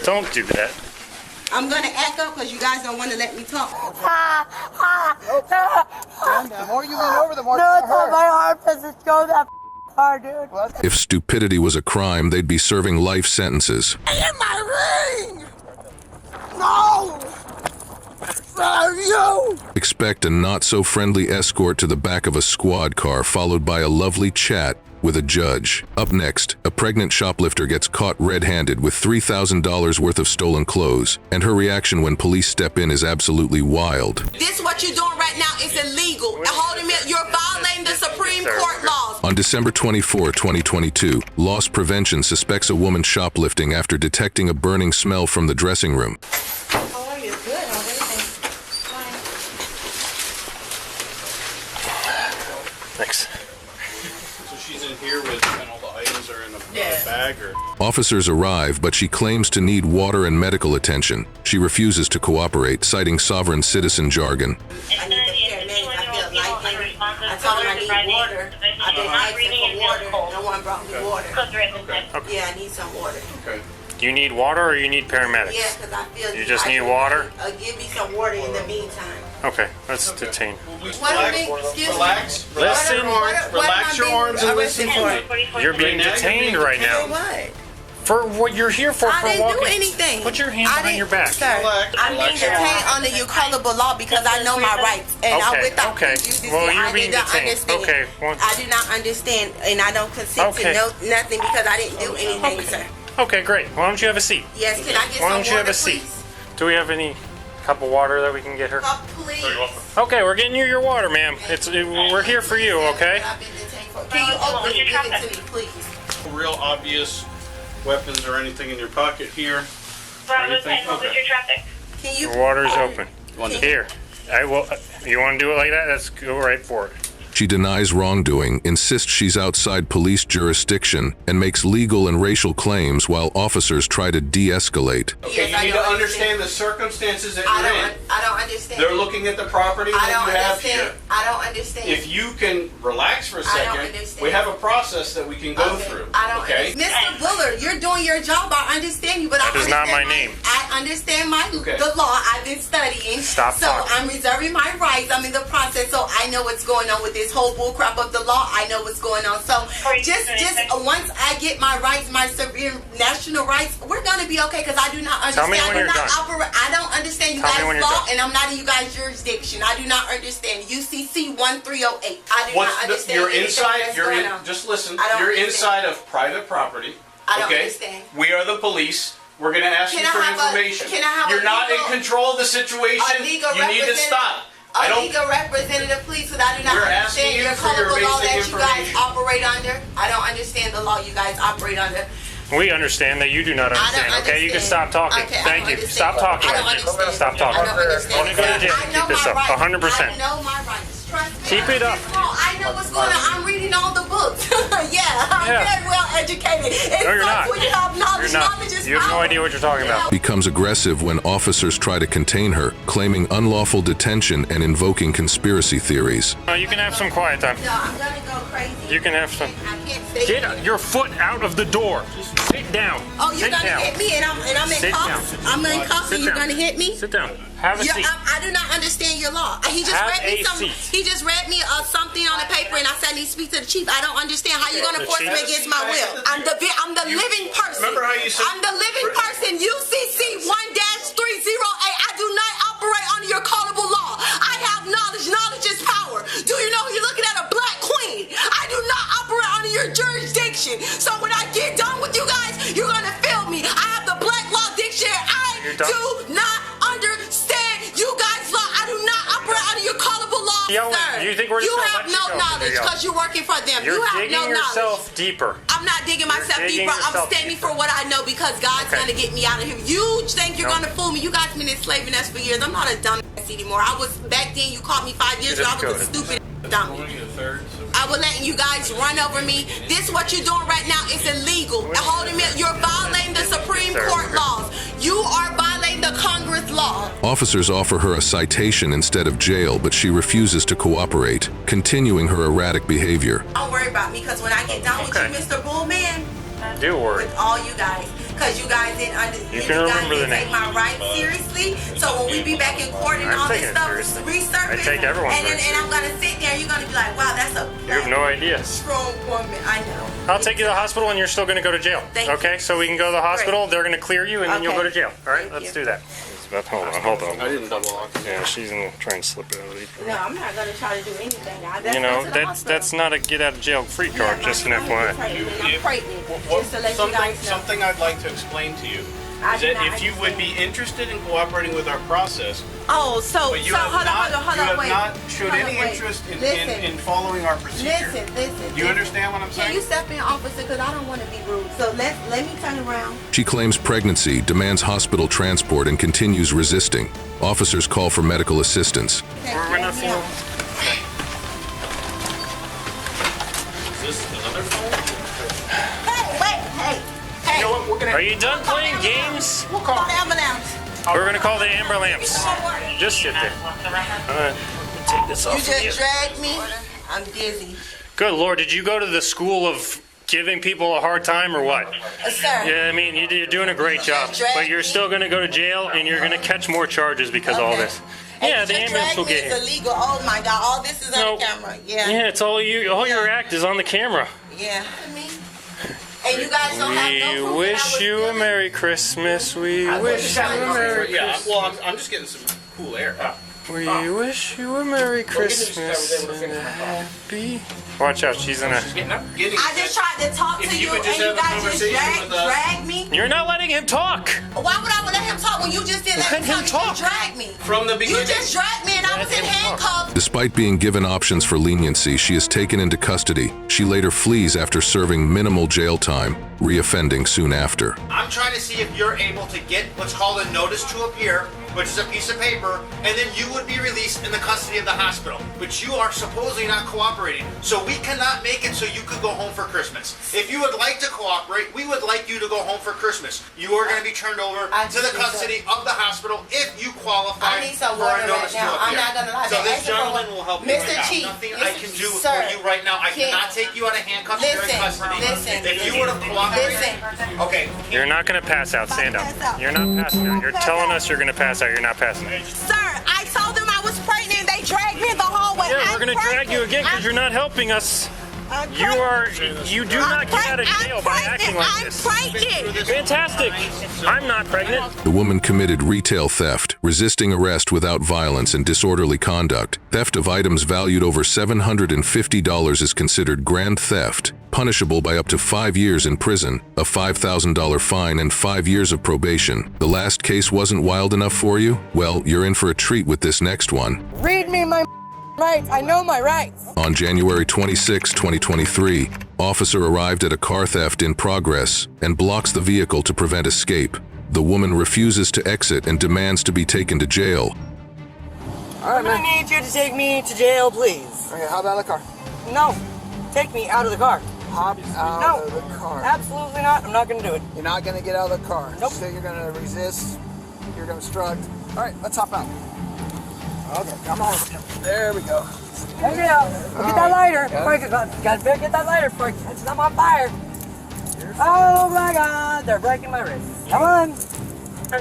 Don't do that. I'm going to echo because you guys don't want to let me talk. The more you lean over, the more No, it's not my heart doesn't go that hard, dude. If stupidity was a crime, they'd be serving life sentences. In my ring! No! You! Expect a not-so-friendly escort to the back of a squad car, followed by a lovely chat with a judge. Up next, a pregnant shoplifter gets caught red-handed with $3,000 worth of stolen clothes, and her reaction when police step in is absolutely wild. This what you're doing right now is illegal. You're violating the Supreme Court laws. On December 24, 2022, Loss Prevention suspects a woman shoplifting after detecting a burning smell from the dressing room. How are you? Good. How are you? Thanks. So she's in here with, and all the items are in a bag, or? Officers arrive, but she claims to need water and medical attention. She refuses to cooperate, citing sovereign citizen jargon. I need the paramedic. I feel lightheaded. I told him I need water. I've been asking for water. No one brought me water. Okay. Yeah, I need some water. Okay. You need water or you need paramedics? Yeah, because I feel You just need water? Give me some water in the meantime. Okay, let's detain. What I mean, excuse me. Relax. Listen. Relax your arms and listen to me. You're being detained right For now. what? For what you're here for I didn't walking. do anything. Put your hands behind your back. Sir, Relax. I'm being detained under your colorable law because I know my rights. And I without okay. prejudice, Well, you're I being did not detained. understand. Okay. Well, I do not understand, and I don't consent Okay. to nothing because I didn't do anything, sir. okay, great. Why don't you have a seat? Yes, can I get Why some don't you have water, a seat? please? Do we have any cup of water that we can get her? Cup, please. Okay, we're getting you your water, ma'am. We're here for you, okay? I've been detained for. Can you open it? Give it to me, please. Real obvious weapons or anything in your pocket here. Anything? Okay. Can you? The water's open. Want to- Here. I will. You want to do it like that? Let's go right for it. She denies wrongdoing, insists she's outside police jurisdiction, and makes legal and racial claims while officers try to de-escalate. Okay, Yes, I you need to don't understand the circumstances that you're in. I don't understand. They're looking at the property I that don't you have understand. here. I don't understand. If you can relax for a I don't second, understand. we have a process that we can go Okay, through. I don't Okay? understand. Mr. Bullard, you're doing your job. I understand you, but That I is not understand my name. I understand Okay. the law. I've been studying. Stop So talking. I'm reserving my rights. I'm in the process, so I know what's going on with this whole bullcrap of the law. I know what's going on. So just once I get my rights, my severe national rights, we're gonna be okay. Because I do not understand. Tell me when I do you're not done. operate. I don't understand you Tell me guys' when you're law, done. and I'm not in you guys' jurisdiction. I do not understand UCC 1308. I do not understand. You're anything inside, that's you're going in, on. just listen, I don't you're understand. inside of private property. I don't okay? understand. We are the police. We're going to ask Can you I for have a- information. can I have a You're not in legal- control of the situation. A legal You need to representative- stop. I A don't. legal representative, please, because I do not We're asking understand you your for your colorful law basic that you guys information. operate under. I don't understand the law you guys operate under. We understand that you do not understand, okay? You can stop talking. Okay, I Thank don't you. understand. Stop talking. I don't understand. Stop talking. I don't understand. Only go to jail I to know keep this my up. rights. 100%. I know my rights. Trust me. Keep it up. I know what's going on. I'm reading all the books. Yeah, I'm Yeah. very well educated. It No, you're sucks not. when you have knowledge. You're not. Knowledge is You have no power. idea what you're talking about. Becomes aggressive when officers try to contain her, claiming unlawful detention and invoking conspiracy theories. You can have some quiet time. No, I'm gonna go crazy. You can have some. I can't stay here. Get your foot out of the door. Sit down. Oh, you're Sit gonna down. hit me, and I'm in Sit cuffs. down. I'm in cuffs, Sit and you're down. gonna hit me. Sit down. Have a seat. I do not understand your law. He just Have read me a some. seat. He just read me something on the paper, and I said I need to speak to the chief. I don't understand how you're gonna The force me chief? against my will. I'm the living person. Remember how you said- I'm the living person. UCC 1-308. I do not operate under your callable law. I have knowledge. Knowledge is power. Do you know you're looking at a black queen? I do not operate under your jurisdiction. So when I get done with you guys, you're gonna feel me. I have the black law dictionary. You're I done? do not understand you guys' law. I do not operate under your callable law, Yo, sir. you think we're just You gonna have let you no go? knowledge There you go. because you're working for them. You're you have digging no yourself knowledge. deeper. I'm not digging myself digging deeper. I'm yourself standing deeper. for what I know because God's Okay. gonna get me out of here. You think you're No. gonna fool me? You guys been enslaving us for years. I'm not a dumbass anymore. I was back then. You caught me 5 years You ago. just I was a go to- stupid dummy. I was letting you guys run over me. This what you're doing right now is illegal. You're violating the Supreme Court laws. You are violating the Congress law. Officers offer her a citation instead of jail, but she refuses to cooperate, continuing her erratic behavior. Don't worry about me because when I get done with Okay. you, Mr. Bullman, Do worry. with all you guys. because you guys didn't take my rights seriously. So when we be back in court and all this stuff resurface, I take everyone and I'm gonna sit there, and you're gonna be like, wow, that's a You have no idea. strong woman. I know. I'll take you to the hospital and you're still going to go to jail. Okay, so we can go to the hospital, they're going to clear you, and then you'll go to jail. All right, let's do that. Hold on. I didn't double lock. Yeah, she's going to try and slip out of it. No, I'm not gonna try to do anything. You know, that's not a get out of jail free card, just an FYI. I'm pregnant. Just to let you guys know. Something I'd like to explain to you is that if you would be interested in cooperating with our process, Oh, so but you hold have on, wait. not showed Hold on, any wait. interest in Listen. following our procedure. Listen. Do you understand what I'm Can you saying? step in, officer? Because I don't want to be rude. So let me turn around. She claims pregnancy, demands hospital transport, and continues resisting. Officers call for medical assistance. We're in the form. Is this another phone? Hey. You know what? We're gonna. Are you done playing games? We'll call the ambulance. We're going to call the Amber Lamps. Just sit there. All right. Take this off. You just dragged me. I'm dizzy. Good Lord, did you go to the school of giving people a hard time or what? Sir. Yeah, I mean, you're doing a great job, but you're still going to go to jail and you're going to catch more charges because of all this. Yeah, the ambulance will get here. It's illegal. Oh my God, all this is on camera. Yeah, it's all you. All your act is on the camera. Yeah. And you guys don't have no proof. We wish you a Merry Christmas. We wish you a Merry Christmas. Yeah, well, I'm just getting some cool air. We wish you a Merry Christmas and a happy. Watch out, she's in a. I just tried to talk to you, and you guys just dragged me. You're not letting him talk. Why would I let him talk when you just didn't let him talk? You dragged me. From the beginning. You just dragged me, and I was in handcuffs. Despite being given options for leniency, she is taken into custody. She later flees after serving minimal jail time, reoffending soon after. I'm trying to see if you're able to get what's called a notice to appear, which is a piece of paper, and then you would be released in the custody of the hospital. But you are supposedly not cooperating, so we cannot make it so you could go home for Christmas. If you would like to cooperate, we would like you to go home for Christmas. You are going to be turned over to the custody of the hospital if you qualify for a notice to appear. I'm not going to lie. So this gentleman will help you right now. Nothing I can do for you right now. I cannot take you out of handcuffs. You're in custody. If you would have cooperated, okay. You're not going to pass out. Stand up. You're not passing out. You're telling us you're going to pass out. You're not passing out. Sir, I told them I was pregnant. They dragged me in the hallway. Yeah, we're going to drag you again because you're not helping us. You do not get out of jail by acting like this. I'm pregnant. Fantastic. I'm not pregnant. The woman committed retail theft, resisting arrest without violence, and disorderly conduct. Theft of items valued over $750 is considered grand theft, punishable by up to 5 years in prison, a $5,000 fine, and 5 years of probation. The last case wasn't wild enough for you? Well, you're in for a treat with this next one. Read me my rights. I know my rights. On January 26, 2023, officer arrived at a car theft in progress and blocks the vehicle to prevent escape. The woman refuses to exit and demands to be taken to jail. All right, man. I need you to take me to jail, please. Okay, hop out of the car. No, take me out of the car. Hop out of the car. Absolutely not. I'm not going to do it. You're not going to get out of the car. Nope. So you're going to resist. You're going to obstruct. All right, let's hop out. Okay, come on. There we go. Take it out. Get that lighter. Gotta get that lighter before it catches up on fire. Oh my God, they're breaking my wrist. Come on. No,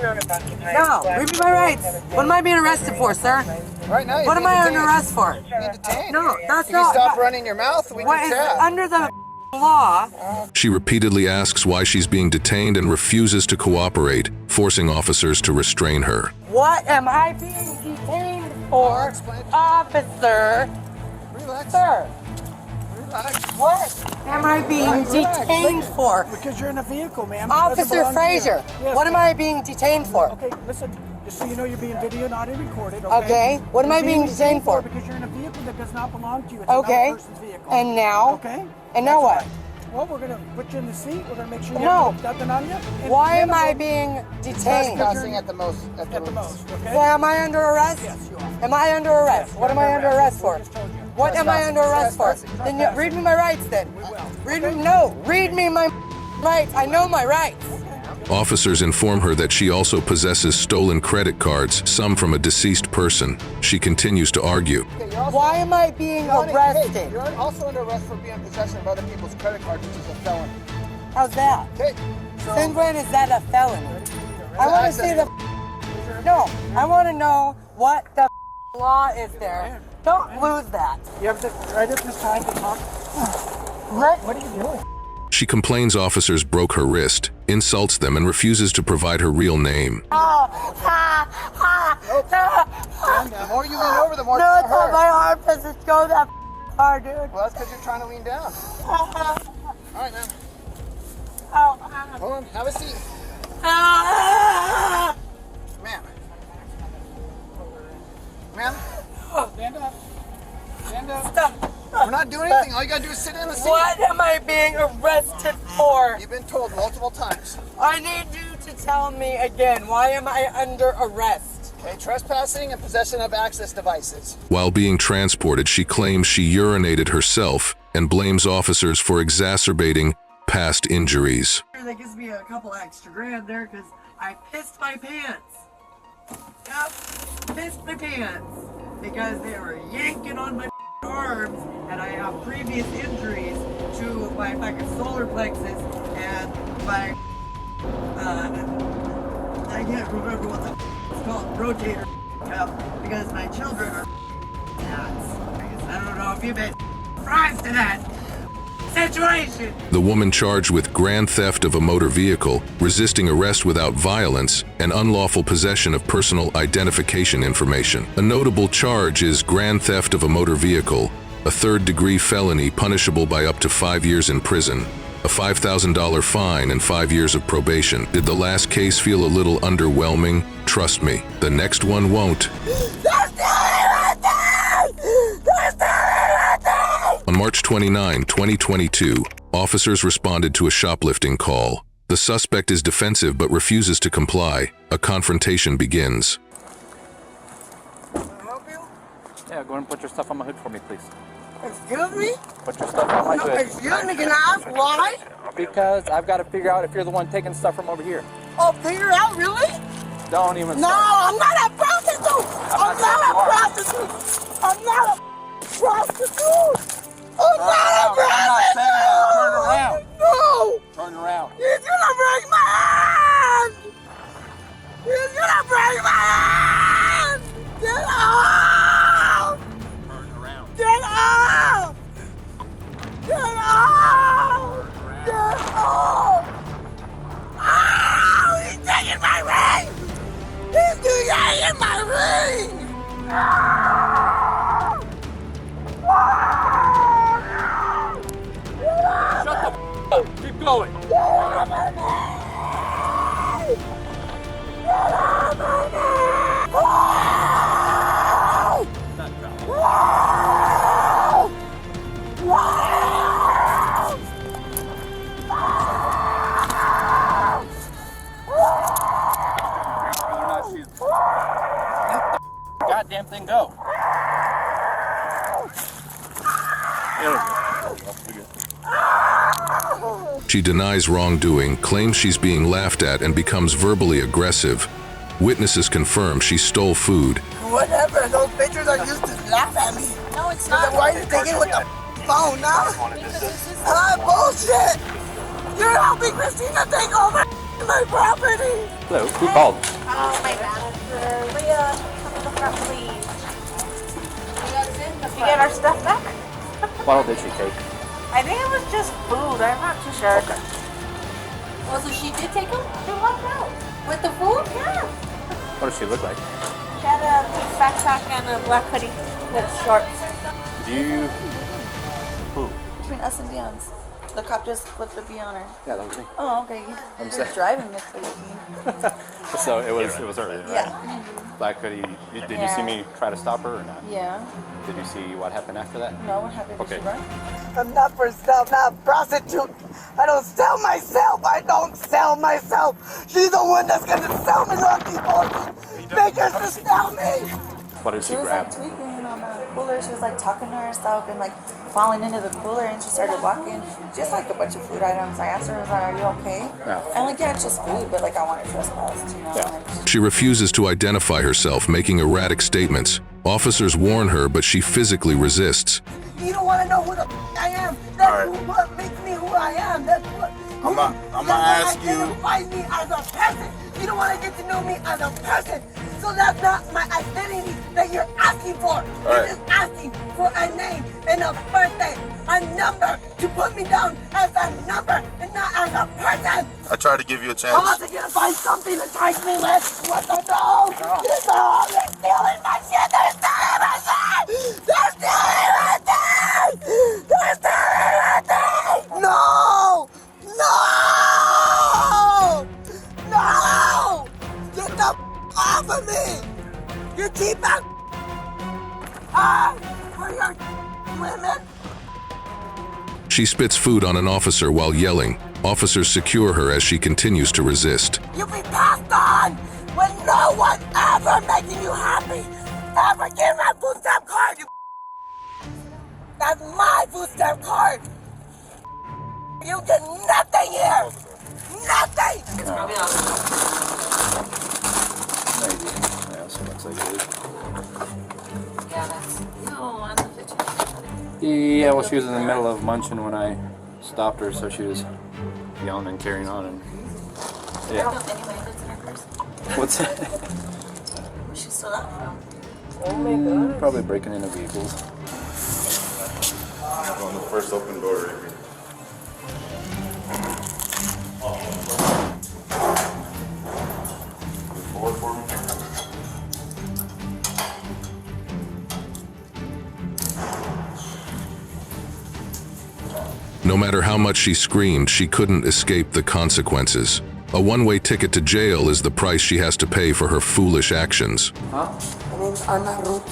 read me my rights. What am I being arrested for, sir? Right now, What am I under arrest for? You're being detained. No, that's you not. can stop running your mouth. We What can is chat. under the law? She repeatedly asks why she's being detained and refuses to cooperate, forcing officers to restrain her. What am I being detained for, officer? Relax. Sir, Relax. what am I being detained for? Because you're in a vehicle, ma'am. Officer Frazier, what am I being detained for? Okay, listen. Just so you know, you're being video not recorded. Okay, what am I being detained for? Because you're in a vehicle that does not belong to you. It's Okay, another person's vehicle. and now? Okay. And now what? Well, we're going to put you in the seat. We're going to make sure you No. have nothing on you. And Why am minimum- I being detained? Trespassing at the most. At the most, okay? So am I under arrest? Yes, you are. Am I under arrest? What am I under arrest for? Just told you. What am I under arrest for? Trespassing. Then you read me my rights then. Read me, no, read me my rights. I know my rights. Officers inform her that she also possesses stolen credit cards, some from a deceased person. She continues to argue. Okay, you're also- Why am I being Hey, arrested? you're also under arrest for being in possession of other people's credit cards, which is a felony. How's that? Okay, so Since when is that a felony? I want to see the. No, I want to know what the law is there. Don't lose that. You have to right at this time to talk. What? What are you doing? She complains officers broke her wrist, insults them, and refuses to provide her real name. The more you lean over, the more No, it's it's gonna not hurt. my arm doesn't go that far, dude. Well, that's because you're trying to lean down. All right, man. Hold on. Have a seat. Ma'am. Ma'am. Stand up. Stand up. Stop. We're not doing anything. All you gotta do is sit in the seat. What am I being arrested for? You've been told multiple times. I need you to tell me again. Why am I under arrest? Okay, trespassing and possession of access devices. While being transported, she claims she urinated herself and blames officers for exacerbating past injuries. That gives me a couple extra grand there because I pissed my pants. Yep, pissed my pants because they were yanking on my arms, and I have previous injuries to my fucking solar plexus and my I can't remember what the it's called, rotator cuff, because my children are nuts. I don't know if you've been surprised to that situation. The woman charged with grand theft of a motor vehicle, resisting arrest without violence, and unlawful possession of personal identification information. A notable charge is grand theft of a motor vehicle, a third-degree felony punishable by up to 5 years in prison, a $5,000 fine, and 5 years of probation. Did the last case feel a little underwhelming? Trust me, the next one won't. On March 29, 2022, officers responded to a shoplifting call. The suspect is defensive but refuses to comply. A confrontation begins. Yeah, go ahead and put your stuff on my hood for me, please. Excuse me? Put your stuff on my No, hood. excuse me, can I ask why? Because I've got to figure out if you're the one taking stuff from over here. Oh, figure out, really? Don't even No, start. I'm not a prostitute! I'm not a prostitute! I'm not a prostitute! I'm not a prostitute! I'm not saying that. Turn around. No! Turn around. He's gonna break my hand! He's gonna break my hand! Get out! Turn around. Get out! Get out! Get out! Oh, he's taking my ring! He's taking my ring! Shut the f*** up. Keep going. Goddamn thing go. She denies wrongdoing, claims she's being laughed at, and becomes verbally aggressive. Witnesses confirm she stole food. Whatever, those pictures are used to laugh at me. No, it's not. Why are you taking it with the phone now? Bullshit! You're helping Christina take over my property! Hello, who called? Oh, my bad. Leah, come to the front, please. Did you get our stuff back? What all did she take? I think it was just food. I'm not too sure. Okay. Well, so she did take them? She walked out. With the food? Yeah. What does she look like? She had a big backpack and a black hoodie with shorts. Do you... Who? Between us and Dion's. The cop just flipped a bee on her. Yeah, that was me. Oh, okay. You're sorry. driving this lady. So it was her, right? Yeah. Black hoodie. Did you see me try to stop her or not? Yeah. Did you see what happened after that? No, what happened? Okay. Did she run? I'm not for sale, not a prostitute. I don't sell myself. I don't sell myself. She's the one that's gonna sell me, lucky boy. Make her to sell me. What did she She was grab? like tweaking on the cooler. She was like talking to herself and like falling into the cooler, and she started walking. Just like a bunch of food items. I asked her, I was like, "Are you okay?" Yeah. And like, yeah, it's just food, but like I want to trespass, you know. Yeah. Like, She refuses to identify herself, making erratic statements. Officers warn her, but she physically resists. You don't want to know who the I am. That's what makes me who I am. That's what I'm gonna ask you. You find me as a person. You don't want to get to know me as a person. So that's not my identity that you're asking for. You're just asking for a name and a birthday, a number to put me down as a number and not as a person. I tried to give you a chance. I'm also gonna find something to charge me with. What the no? They're stealing my shit. They're stealing my shit. They're stealing my thing. They're stealing my thing. No! No! No! Get the off of me! You keep that for your women. She spits food on an officer while yelling. Officers secure her as she continues to resist. You'll be passed on when no one ever making you happy ever give my food stamp card. That's my food stamp card. You get nothing here. Nothing. It's probably not. Maybe. Yeah, so looks like it is. Yeah, that's no on the picture. Yeah, well, she was in the middle of munching when I stopped her, so she was yelling and carrying on. And I don't know anybody that's in her purse. what's that? Where's she still out from? Oh my God. Probably breaking into vehicles. On the first open door right here. Forward for me. No matter how much she screamed, she couldn't escape the consequences. A one-way ticket to jail is the price she has to pay for her foolish actions. My name's Anna Ruth.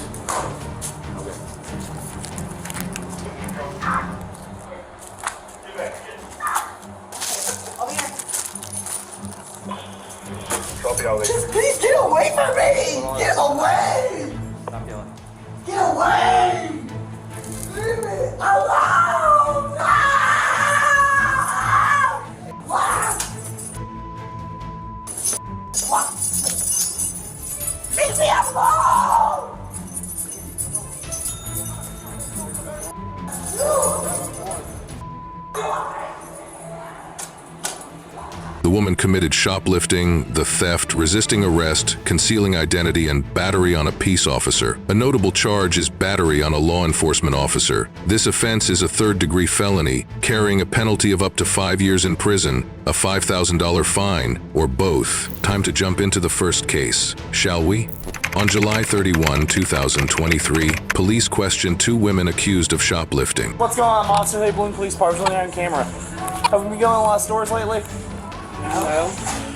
Just please get away from me! Get away! Stop yelling. Get away! Leave me alone! Ah! What? Leave me alone! The woman committed shoplifting, the theft, resisting arrest, concealing identity, and battery on a peace officer. A notable charge is battery on a law enforcement officer. This offense is a third-degree felony, carrying a penalty of up to 5 years in prison, a $5,000 fine, or both. Time to jump into the first case, shall we? On July 31, 2023, police questioned 2 women accused of shoplifting. What's going on, Monster Bay Balloon Police Department? On camera. Have we been going to a lot of stores lately? No.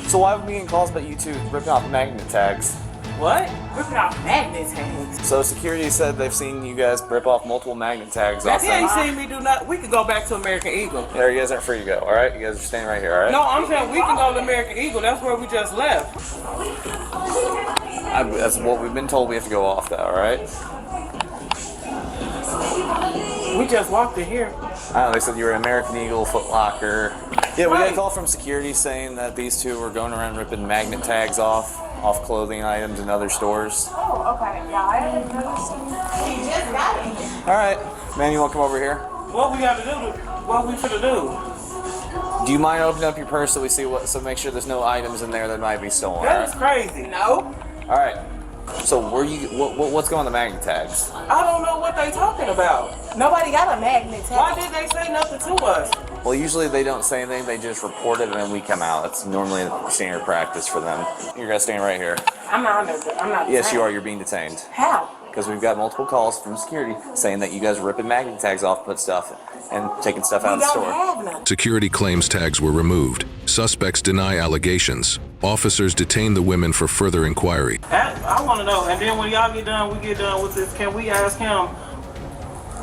So why have we been getting calls about you two ripping off magnet tags? What? Ripping off magnet tags? So security said they've seen you guys rip off multiple magnet tags. That's how you seen me do nothing. We could go back to American Eagle. Yeah, you guys aren't free to go, alright? You guys are staying right here, alright? No, I'm saying we can go to American Eagle. That's where we just left. That's what we've been told we have to go off that, alright? We just walked in here. I don't know, they said you were American Eagle, Foot Locker. Yeah, we got a call from security saying that these two were going around ripping magnet tags off clothing items in other stores. Oh, okay. Yeah, I didn't know. She just got it. Alright, man, you want to come over here? What we got to do? What we finna do? Do you mind opening up your purse so we see so make sure there's no items in there that might be stolen? That is crazy. No. Alright. So what's going on the magnet tags? I don't know what they talking about. Nobody got a magnet tag. Why did they say nothing to us? Well, usually they don't say anything, they just report it and then we come out. That's normally the standard practice for them. You're guys staying right here. I'm not Yes, detained. you are. You're being detained. How? Because we've got multiple calls from security saying that you guys are ripping magnet tags off, put stuff, and taking stuff out of the store. Have none. Security claims tags were removed. Suspects deny allegations. Officers detain the women for further inquiry. I want to know. And then when y'all get done, we get done with this. Can we ask him?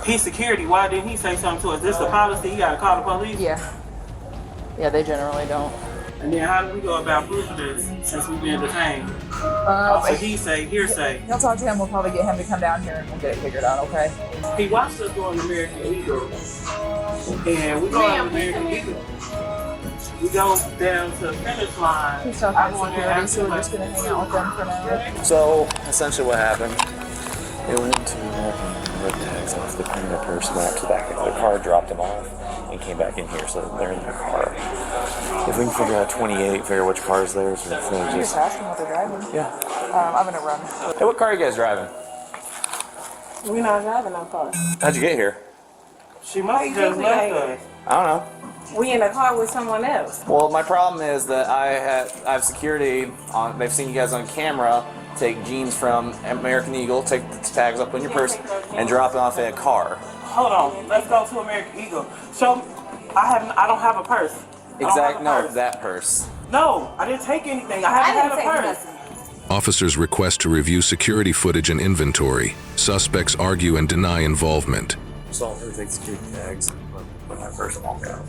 He's security. Why didn't he say something to us? This is the policy. You got to call the police. Yeah. Yeah, they generally don't. And then how do we go about proving this since we've been detained? So he say, hearsay. You'll talk to him. We'll probably get him to come down here and we'll get it figured out, okay? He watched us go on American Eagle. And we go on American Eagle. We go down to the finish line. He's talking to security, so we're just going to hang out with them for now. So, essentially what happened, they went to rip tags off the criminal person, went to the back of the car, dropped them off. and came back in here, so they're in their car. If we can figure out 28, figure out which car is theirs, or if You just ask them what they're driving. Yeah. I'm gonna run. Hey, what car are you guys driving? We're not driving no car. How'd you get here? She must have just left us. I don't know. We in a car with someone else. Well, my problem is that I have security on. They've seen you guys on camera take jeans from American Eagle, take the tags up on your purse, and drop it off at a car. Hold on, let's go to American Eagle. So, I don't have a purse. Exactly. No, that purse. No, I didn't take anything. I haven't had a purse. Officers request to review security footage and inventory. Suspects argue and deny involvement. So I'll take security tags, put my purse along there.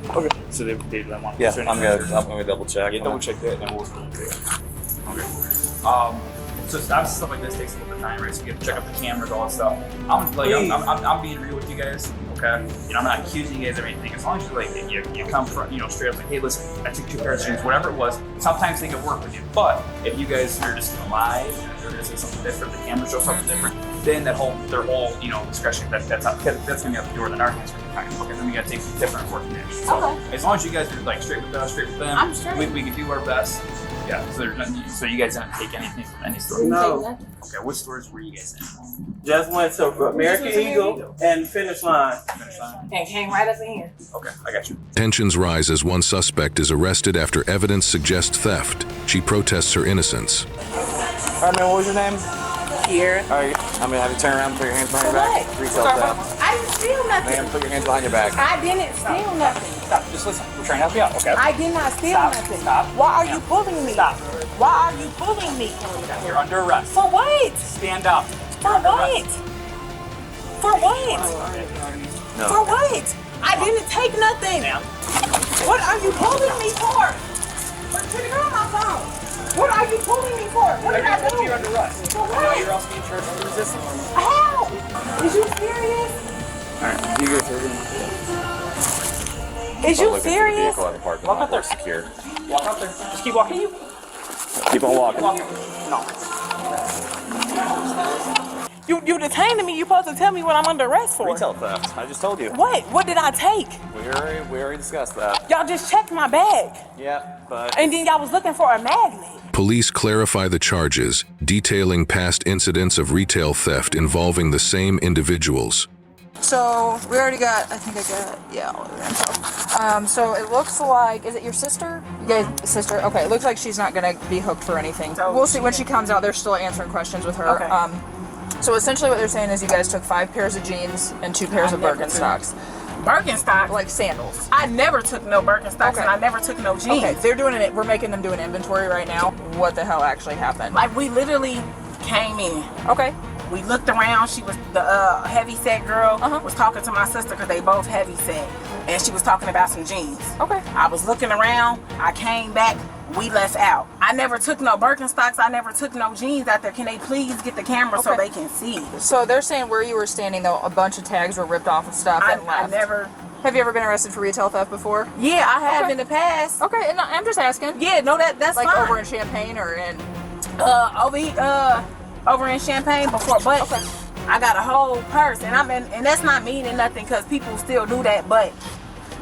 Okay. So they don't want to. Yeah, I'm gonna double check. Yeah, double check that, and we'll. Okay. So obviously stuff like this takes a little bit of time, right? So you have to check out the cameras, all that stuff. I'm being real with you guys, okay? You know, I'm not accusing you guys of anything. As long as you come from, straight up like, hey, listen, I took 2 pairs of jeans, whatever it was. Sometimes they can work with you, but if you guys are just gonna lie, you're gonna say something different, the camera shows something different, then their whole discretion that's gonna be out the door. Then our hands are behind. Okay, then we gotta take some different working action. So as long as you guys are like straight with us, straight with them, I'm straight. we can do our best. Yeah, so there's nothing. So you guys didn't take anything from any store? No. Okay, what stores were you guys in? Just went to American Eagle and Finish Line. And came right up in here. Okay, I got you. Tensions rise as one suspect is arrested after evidence suggests theft. She protests her innocence. All right, man, what was your name? Here. All right, I'm gonna have you turn around and put your hands behind your back. Retail theft. I didn't steal nothing. Ma'am, put your hands behind your back. I didn't steal nothing. Stop. Just listen. We're trying to help you out, okay? I did not steal nothing. Stop. Why are you bullying me? Stop. Why are you bullying me? You're under arrest. For what? Stand up. For what? For what? No. For what? I didn't take nothing. Ma'am. What are you bullying me for? Put it on my phone. What are you bullying me for? What did I do? You're under arrest. For No, what? you're also being charged with resisting. How? Is you serious? All right, you guys are Is you serious? Walk out there. Secure. Walk out there. Just keep walking. Keep on walking. No. You detaining me. You supposed to tell me what I'm under arrest for. Retail theft. I just told you. What? What did I take? We already discussed that. Y'all just checked my bag. Yeah, but. And then y'all was looking for a magnet. Police clarify the charges, detailing past incidents of retail theft involving the same individuals. So we already got, I think I got, yeah, all of the info. So it looks like, is it your sister? Yeah, sister. Okay, it looks like she's not gonna be hooked for anything. We'll see when she comes out. They're still answering questions with her. Okay. So essentially what they're saying is you guys took 5 pairs of jeans and 2 pairs of Birkenstocks. Birkenstocks? Like sandals. I never took no Birkenstocks and I never took no jeans. Okay, they're doing it. We're making them do an inventory right now. What the hell actually happened? Like we literally came in. Okay. We looked around. She was the heavy set girl was talking to my sister because they both heavy set, and she was talking about some jeans. Okay. I was looking around. I came back. We left out. I never took no Birkenstocks. I never took no jeans out there. Can they please get the camera so they can see? So they're saying where you were standing though, a bunch of tags were ripped off of stuff and left. I never. Have you ever been arrested for retail theft before? Yeah, I have in the past. Okay, and I'm just asking. Yeah, no, that's like fine. over in Champaign or in over in Champaign before, but I got a whole purse, and that's not meaning nothing because people still do that, but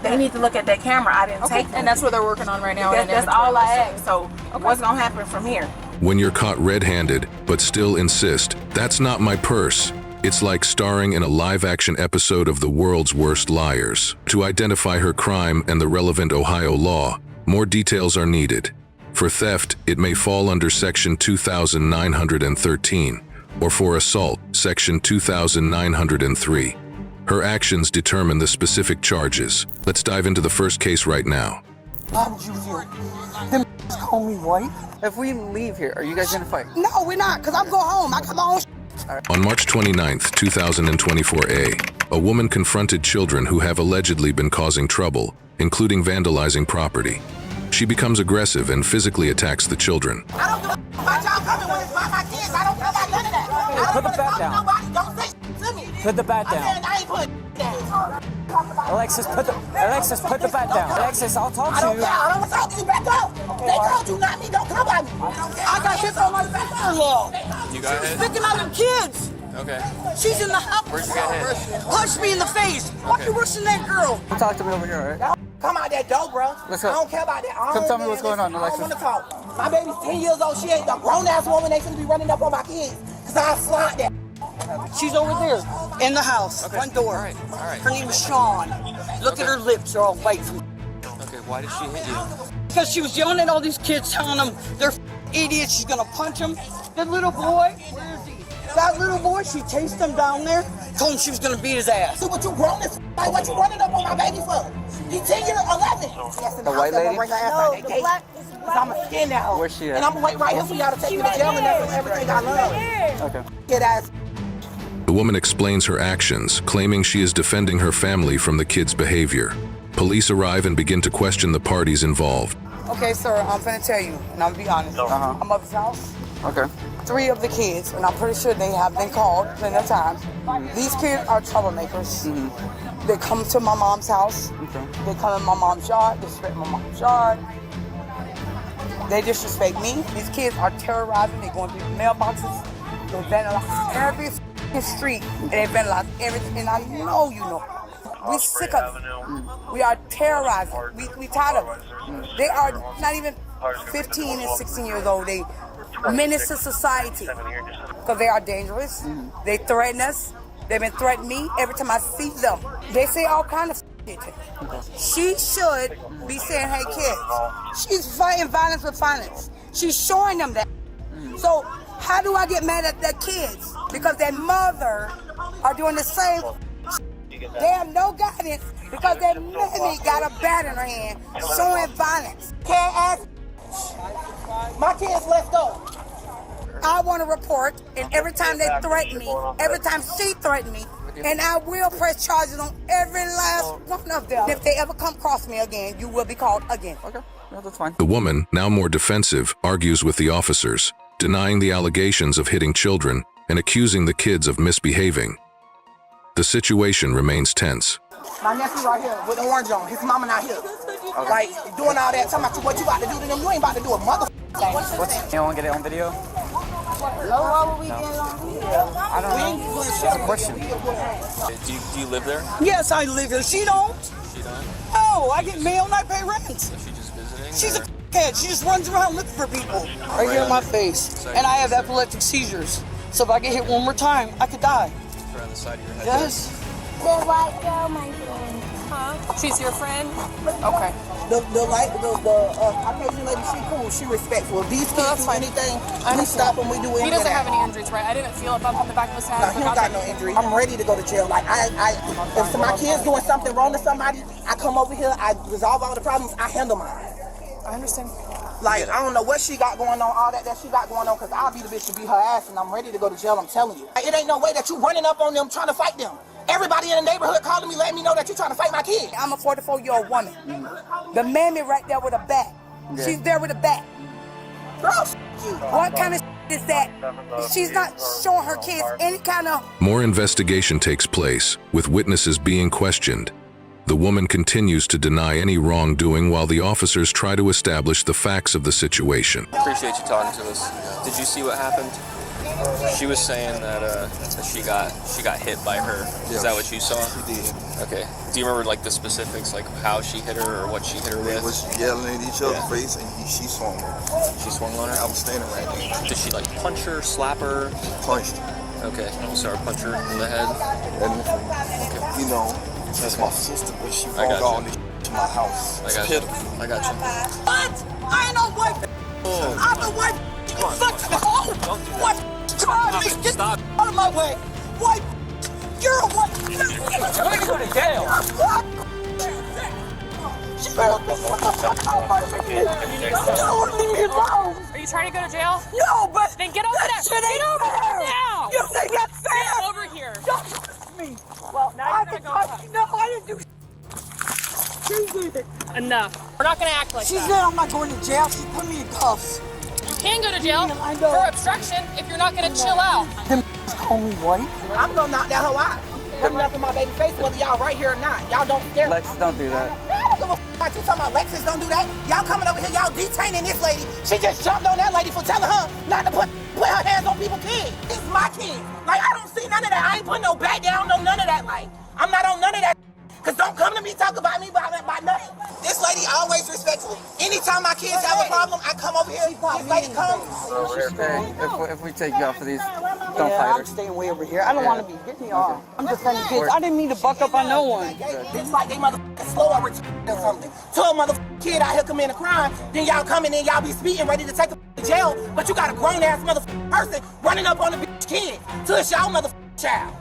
they need to look at that camera. I didn't take and that's what they're working on right now. That's all I asked. So what's gonna happen from here? When you're caught red-handed, but still insist, "That's not my purse," it's like starring in a live-action episode of The World's Worst Liars. To identify her crime and the relevant Ohio law, more details are needed. For theft, it may fall under Section 2913, or for assault, Section 2903. Her actions determine the specific charges. Let's dive into the first case right now. Why would you here? Them call me white? If we leave here, are you guys gonna fight? No, we're not, because I'm going home. I got my own On March 29th, 2024, a woman confronted children who have allegedly been causing trouble, including vandalizing property. She becomes aggressive and physically attacks the children. I don't give a about y'all coming when it's by my kids. I don't care about none of that. Put the bat down. Nobody don't say to me. Put the bat down. I ain't putting down. Alexis, put the bat down. Alexis, I'll talk I to don't you. care. I don't talk to you. Back up. They called you, not me. Don't come by me. I got shit on my back. You got it? Picking on them kids. Okay. She's in the house. Where'd you get hit? Punched me in the face. Why you rushing that girl? Talk to me over here, all right? Come out that door, bro. Let's go. I don't care about that. Come tell me what's going on, I Alexis. don't want to talk. My baby's 10 years old. She ain't a grown-ass woman. They finna be running up on my kids. Because I slide that. She's over there in the house, front door. All right. Her name is Sean. Look at her lips. They're all white. Okay, why did she hit you? Because she was yelling at all these kids, telling them they're idiots. She's going to punch them. The little boy, where is he? That little boy, she chased him down there, told him she was gonna beat his ass. But you grown as like, what you running up on my baby for? He's 10 years, 11. The white lady? Bring her ass out that gate. I'm gonna skin that hoe. Where's she at? And I'm gonna wait right here for y'all to take me to jail and that's everything I love. Okay. Get ass. The woman explains her actions, claiming she is defending her family from the kid's behavior. Police arrive and begin to question the parties involved. Okay, sir, I'm finna tell you, and I'm gonna be honest. I'm up his house. Okay. 3 of the kids, and I'm pretty sure they have been called plenty of times. These kids are troublemakers. They come to my mom's house. They come in my mom's yard, disrespect my mom's yard. They disrespect me. These kids are terrorizing. They're going through the mailboxes. They vandalize every street, and they vandalize everything. And I know you know. We're sick of it. We are terrorizing. We tired of it. They are not even 15 and 16 years old. They menace to society because they are dangerous. They threaten us. They've been threatening me every time I see them. They say all kind of shit. She should be saying, hey kids, she's fighting violence with violence. She's showing them that. So how do I get mad at their kids? Because their mother are doing the same. They have no guidance because their mammy got a bat in her hand showing violence. Can't ask. My kids, let's go. I want to report, and every time they threaten me, every time she threatened me, and I will press charges on every last one of them. If they ever come across me again, you will be called again. Okay, no, that's fine. The woman, now more defensive, argues with the officers, denying the allegations of hitting children and accusing the kids of misbehaving. The situation remains tense. My nephew right here with the orange on, his mama not here. Okay. Like, doing all that, talking about what you about to do to them, you ain't about to do a mother thing. You want to get it on video? No, why would we get it on video? I don't know. It's a question. Do you live there? Yes, I live here. She don't. She don't? No, I get mail and I pay rent. So she just visiting? She's a kid. She just runs around looking for people. Right here in my face. And I have epileptic seizures. So if I get hit one more time, I could die. Around the side of your head? Yes. The white girl, my friend. Huh? She's your friend? Okay. The Caucasian lady, she cool, she respectful. If these kids do anything, we stop them, we do anything. He doesn't have any injuries, right? I didn't feel a bump on the back of his head. No, he don't got no injury. I'm ready to go to jail. Like, if my kid's doing something wrong to somebody, I come over here, I resolve all the problems, I handle mine. I understand. Like, I don't know what she got going on, all that she got going on, because I'll be the bitch to beat her ass, and I'm ready to go to jail, I'm telling you. Like, it ain't no way that you running up on them trying to fight them. Everybody in the neighborhood calling me, letting me know that you're trying to fight my kid. I'm a 44-year-old woman. The mammy right there with a bat. Yeah. She's there with a bat. Bro, what kind of is that? She's not showing her kids any kind of... More investigation takes place, with witnesses being questioned. The woman continues to deny any wrongdoing while the officers try to establish the facts of the situation. Appreciate you talking to us. Did you see what happened? She was saying that she got hit by her. Is that what you saw? She did. Okay. Do you remember like the specifics, like how she hit her or what she hit her with? They was yelling at each other's face, and she swung her. She swung on her? I was standing right there. Did she like punch her, slap her? Punched. Okay. You saw her punch her in the head? Okay. You know, that's my sister, but she I brought got all you. this to my house. I It's got you. pitiful. I got you. What? I ain't no white. I'm the white. You fucking what? Try me. Get out of my way. White. You're a white. We're going to go to jail. Don't leave me alone. Are you trying to go to jail? No, but then get over there. Get over here now. You think that's fair? Get over here. Don't touch me. Well, now I you're can gonna go touch you. No, I didn't do. She did it. Enough. We're not gonna act like She that. said I'm not going to jail. She put me in cuffs. You can go to jail I know. for obstruction if you're not gonna chill out. Them call me white. I'm gonna knock that hoe out. coming up in my baby face, whether y'all right here or not. Y'all don't scare me. Lexus, don't do that. Man, I don't give a about you talking about Lexus, don't do that. Y'all coming over here, y'all detaining this lady. She just jumped on that lady for telling her not to put her hands on people's kids. It's my kid. Like, I don't see none of that. I ain't putting no back down, no none of that. Like, I'm not on none of that. Cause don't come to me talk about me by nothing. This lady always respectful. Anytime my kids have a problem, I come over here. This lady comes. If we take you out for these, don't fight her. I'm staying way over here. I don't want to be. Get me off. I'm just saying, bitch. I didn't mean to buck up on no one. It's like they motherfucking slow or retarded or something. Tell a motherfucking kid out here commit a crime, then y'all come in and y'all be speeding ready to take a to jail, but you got a grown ass motherfucking person running up on the bitch kid to it's y'all motherfucking child.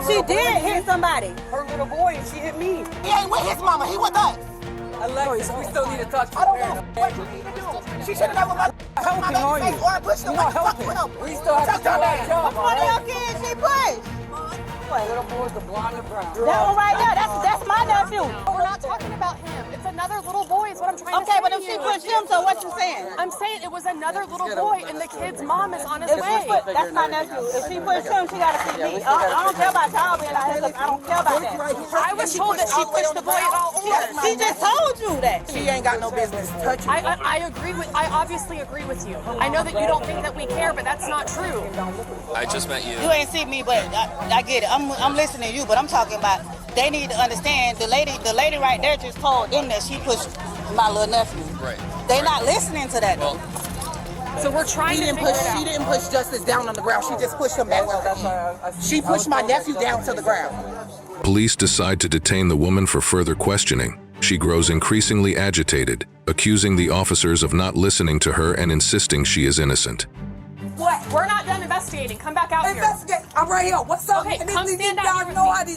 She did hit somebody. Her little boy, and she hit me. He ain't with his mama, he with us. Alexis, we still need to talk to I don't know what you need to do. She should have never helping on you. You're not helping. We still have to do our job. Which one of your kids she pushed? Little boy's the blonde and brown. That one right there, that's my nephew. We're not talking about him. It's another little boy is what I'm trying to say. Okay, but if she pushed him, so what you saying? I'm saying it was another little boy and the kid's mom is on his way. That's my nephew. If she pushed him, she gotta see me. I don't care about y'all being out here, I don't care about that. I was told that she pushed the boy at all orders. She just told you that. She ain't got no business touching me. I obviously agree with you. I know that you don't think that we care, but that's not true. I just met you. You ain't see me, but I get it. I'm listening to you, but I'm talking about they need to understand the lady right there just told them that she pushed my little nephew. Right. They not listening to that. Well, so we're trying to figure it out. She didn't push Justice down on the ground. She just pushed him back. She pushed my nephew down to the ground. Police decide to detain the woman for further questioning. She grows increasingly agitated, accusing the officers of not listening to her and insisting she is innocent. What? We're not done investigating. Come back out here. Investigate. I'm right here. What's up? Okay, come stand out here with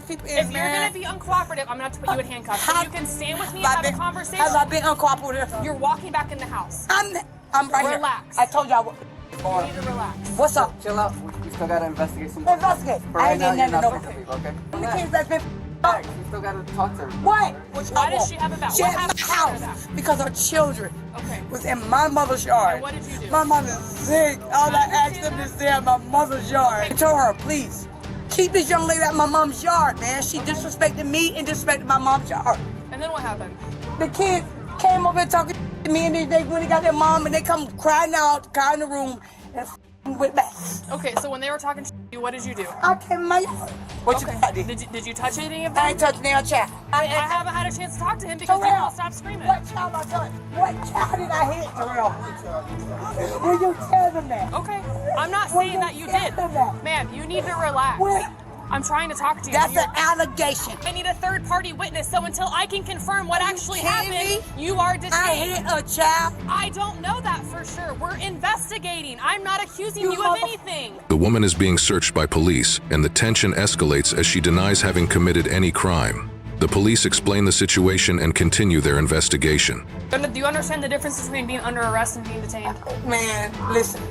me. If you're going to be uncooperative, I'm going to have to put you in handcuffs. So you can stand with me and have a conversation. Have I been uncooperative? You're walking back in the house. I'm right here. Relax. I told y'all what. You need to relax. What's up? Chill out. We still gotta investigate some. Investigate. I ain't getting nothing over here. Okay. The kids that's been. We still gotta talk to her. What? Why does she have a bat? She What had happened my house because her children was in my mother's And yard. what did you do? My mother's sick. All I asked them to stay at my mother's yard. I told her, please, keep this young lady at my mom's yard, man. She disrespected me and disrespected my mom's yard. And then what happened? The kids came over and talking to me, and they when they got their mom, and they come crying out, crying in the room, and went back. Okay, so when they were talking to you, what did you do? I came in my yard. What you did? Did you touch anything of them? I ain't touched their child. I haven't had a chance to talk to him because they won't stop screaming. What child I touched? What child did I hit, Terrell? Will you tell them that? Okay, I'm not saying that you did. Ma'am, you need to relax. What? I'm trying to talk to you. That's an allegation. I need a third-party witness, so until I can confirm what actually happened, you are detained. I hit a child. I don't know that for sure. We're investigating. I'm not accusing you of anything. The woman is being searched by police, and the tension escalates as she denies having committed any crime. The police explain the situation and continue their investigation. Do you understand the difference between being under arrest and being detained? Man, listen.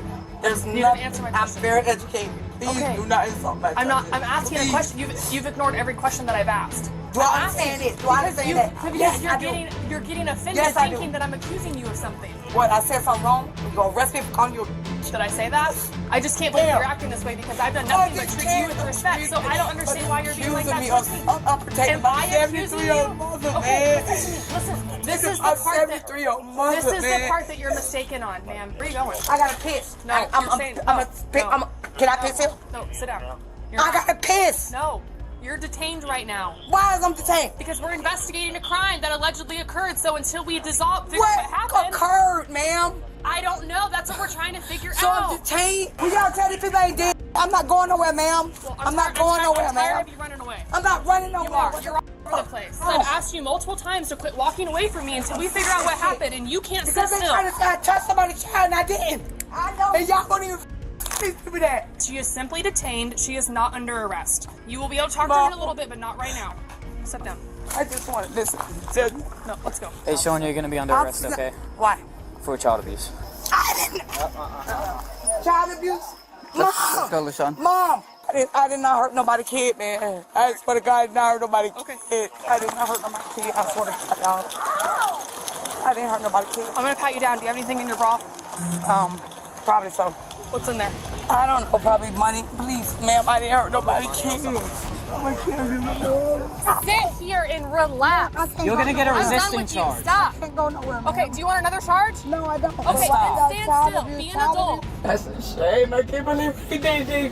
There's You nothing. answer my I'm question. very educated. Please do not insult my I'm child. asking a question. You've ignored every question that I've asked. Do I understand it? Do I understand that? Because Yes, I do. you're getting offended Yes, I do. thinking that I'm accusing you of something. What, I said something wrong? You gonna arrest me for calling you a... Did I say that? I just can't believe you're acting this way because I've done nothing but treat you with respect. So I don't understand why you're being like that towards me. I'm protecting my 73-year-old mother, man. Listen, this is the I'm part that 73-year-old mother, this is the man. part that you're mistaken on, ma'am. Where are you going? I gotta piss. No, Can I piss here? No, sit down. I gotta piss. No, you're detained right now. Why is I'm detained? Because we're investigating a crime that allegedly occurred. So until we figure what happened, What occurred, ma'am? I don't know. That's what we're trying to figure So out. I'm detained? We gotta tell these people I ain't dead. I'm not going nowhere, ma'am. I'm not going nowhere, I'm tired ma'am. of you running away. I'm not running nowhere. You're all over the place. I've asked you multiple times to quit walking away from me until we figure out what happened, and you can't sit Because they still. trying to say I touched somebody's child and I didn't. I know. And y'all won't even speak to me that. She is simply detained. She is not under arrest. You will be able to talk to her in a little bit, but not right now. Sit down. I just want to listen. No, let's go. Hey, Sean, you're gonna be under arrest, okay? Why? For child abuse. I didn't. Child abuse? Let's go, LaShawn. Mom! I did not hurt nobody's kid, man. I swear to God, I did not hurt nobody's kid. I did not hurt nobody's kid. I swear to God. I didn't hurt nobody's kid. I'm gonna pat you down. Do you have anything in your bra? Probably so. What's in there? I don't know. Probably money. Please, ma'am, I didn't hurt nobody's kid. Sit here and relax. You're gonna get a I'm done resisting with you. charge. Stop. I can't go nowhere, man. Okay, do you want another charge? No, I don't. Okay, Stop. then stand still. Be an adult. That's a shame. I can't believe he did it.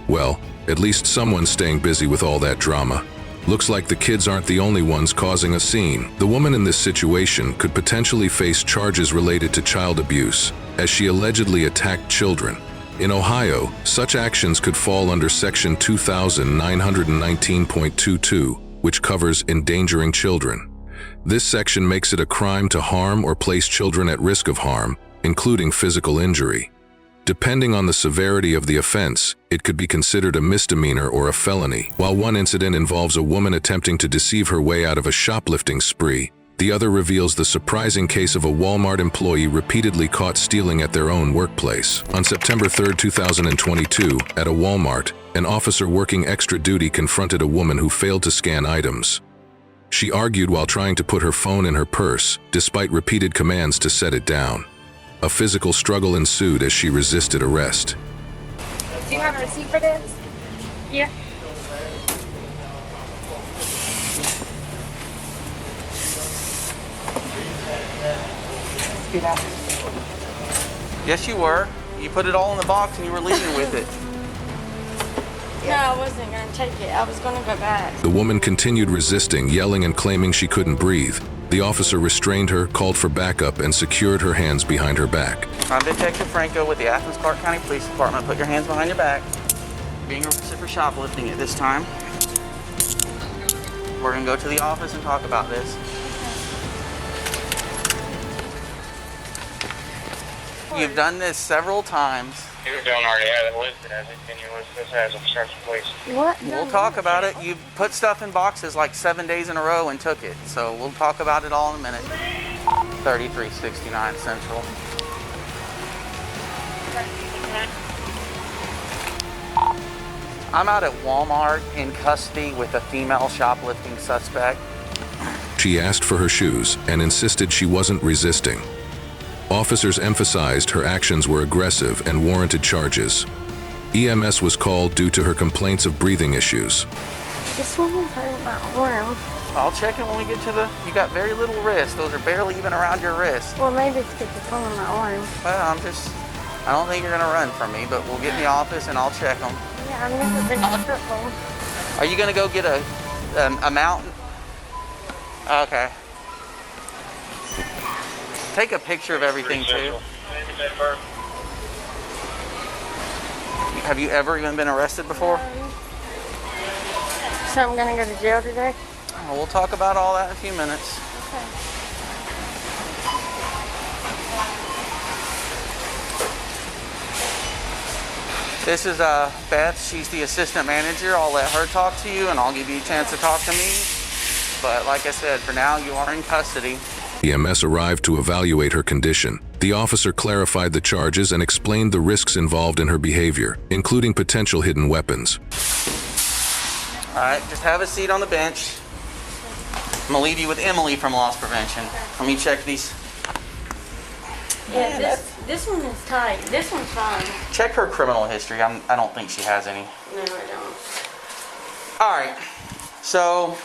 Well, at least someone's staying busy with all that drama. Looks like the kids aren't the only ones causing a scene. The woman in this situation could potentially face charges related to child abuse, as she allegedly attacked children. In Ohio, such actions could fall under Section 2919.22, which covers endangering children. This section makes it a crime to harm or place children at risk of harm, including physical injury. Depending on the severity of the offense, it could be considered a misdemeanor or a felony. While one incident involves a woman attempting to deceive her way out of a shoplifting spree, the other reveals the surprising case of a Walmart employee repeatedly caught stealing at their own workplace. On September 3, 2022, at a Walmart, an officer working extra duty confronted a woman who failed to scan items. She argued while trying to put her phone in her purse, despite repeated commands to set it down. A physical struggle ensued as she resisted arrest. Do you have a receipt for this? Yeah. Yes, you were. You put it all in the box and you were leaving with it. No, I wasn't going to take it. I was going to go back. The woman continued resisting, yelling and claiming she couldn't breathe. The officer restrained her, called for backup, and secured her hands behind her back. I'm Detective Franco with the Athens-Clarke County Police Department. Put your hands behind your back. Being arrested for shoplifting at this time. We're going to go to the office and talk about this. You've done this several times. You don't already have it listed as it. Can you list this as obstruction, please? What? We'll talk about it. You put stuff in boxes like 7 days in a row and took it. So we'll talk about it all in a minute. 3369 Central. I'm out at Walmart in custody with a female shoplifting suspect. She asked for her shoes and insisted she wasn't resisting. Officers emphasized her actions were aggressive and warranted charges. EMS was called due to her complaints of breathing issues. This woman's hurting my arm. I'll check it when we get to the... You got very little wrist. Those are barely even around your wrist. Well, maybe it's because it's on my arm. Well, I don't think you're going to run from me, but we'll get in the office and I'll check them. Yeah, I've never been to football. Are you going to go get a mountain? Okay. Take a picture of everything too. Have you ever even been arrested before? So I'm gonna go to jail today? Oh, we'll talk about all that in a few minutes. Okay. This is Beth. She's the assistant manager. I'll let her talk to you and I'll give you a chance to talk to me. But like I said, for now you are in custody. EMS arrived to evaluate her condition. The officer clarified the charges and explained the risks involved in her behavior, including potential hidden weapons. All right, just have a seat on the bench. I'm gonna leave you with Emily from Loss Prevention. Let me check these. Yeah, this one is tight. This one's fine. Check her criminal history. I don't think she has any. No, I don't. All right, so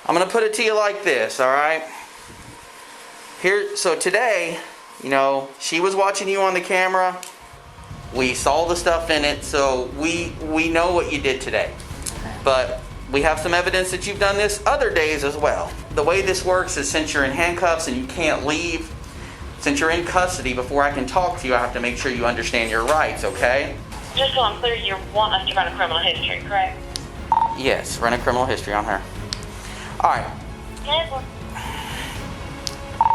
I'm gonna put it to you like this, all right? So today, you know, she was watching you on the camera. We saw the stuff in it, so we know what you did today. But we have some evidence that you've done this other days as well. The way this works is since you're in handcuffs and you can't leave, since you're in custody, before I can talk to you, I have to make sure you understand your rights, okay? Just so I'm clear, you want us to run a criminal history, correct? Yes, run a criminal history on her. All right.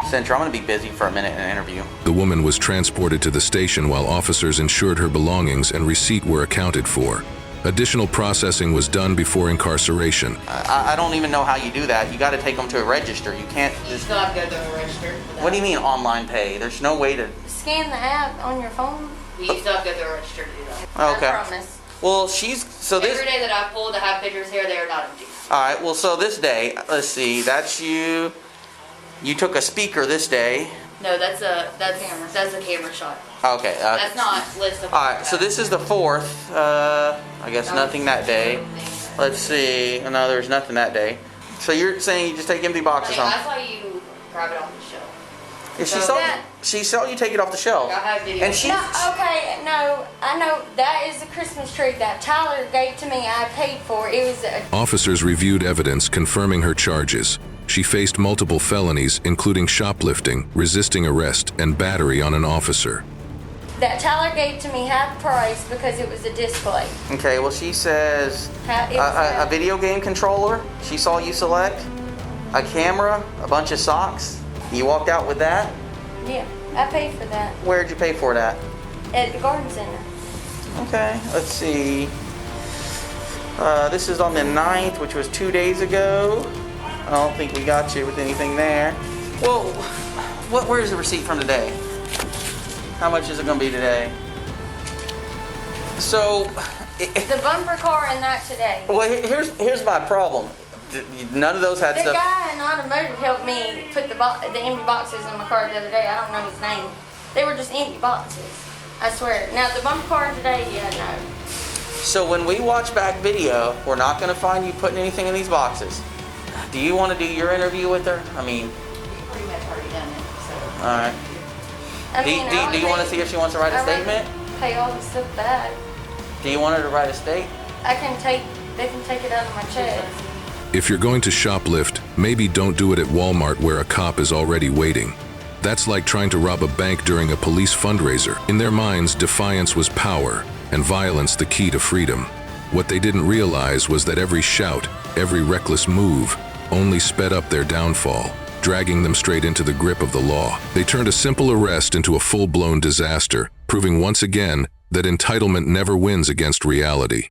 Central, I'm going to be busy for a minute in an interview. The woman was transported to the station while officers ensured her belongings and receipt were accounted for. Additional processing was done before incarceration. I don't even know how you do that. You got to take them to a register. You can't just... You still have to go to a register. What do you mean online pay? There's no way to... Scan the app on your phone. You still have to go to a register to do that. Okay. I promise. Well, so this... Every day that I pull to have pictures here, they are not empty. All right, well, so this day, let's see, that's you. You took a speaker this day. No, that's a camera shot. Okay. That's not list of. All right, so this is the 4th. I guess nothing that day. Let's see. No, there's nothing that day. So you're saying you just take empty boxes home? I saw you grab it off the shelf. Yeah, she saw you take it off the shelf. I have video. And she. No, okay, no, I know that is a Christmas tree that Tyler gave to me. I paid for. It was a. Officers reviewed evidence confirming her charges. She faced multiple felonies, including shoplifting, resisting arrest, and battery on an officer. That Tyler gave to me half price because it was a display. Okay, well she says a video game controller. She saw you select a camera, a bunch of socks. You walked out with that? Yeah, I paid for that Where'd you pay for that? at the garden center. Okay, let's see. This is on the 9th, which was 2 days ago. I don't think we got you with anything there. Well, where's the receipt from today? How much is it going to be today? So, The bumper car and that today. well, here's my problem. None of those had The stuff. guy in automotive helped me put the empty boxes in my car the other day. I don't know his name. They were just empty boxes. I swear. Now the bumper car today, yeah, no. So when we watch back video, we're not going to find you putting anything in these boxes. Do you want to do your interview with her? I mean, Pretty much already done it. So. all right. Do you want to see if she wants to write a statement? Pay all the stuff back. Do you want her to write a state? They can take it out of my check. If you're going to shoplift, maybe don't do it at Walmart where a cop is already waiting. That's like trying to rob a bank during a police fundraiser. In their minds, defiance was power, and violence the key to freedom. What they didn't realize was that every shout, every reckless move, only sped up their downfall, dragging them straight into the grip of the law. They turned a simple arrest into a full-blown disaster, proving once again that entitlement never wins against reality.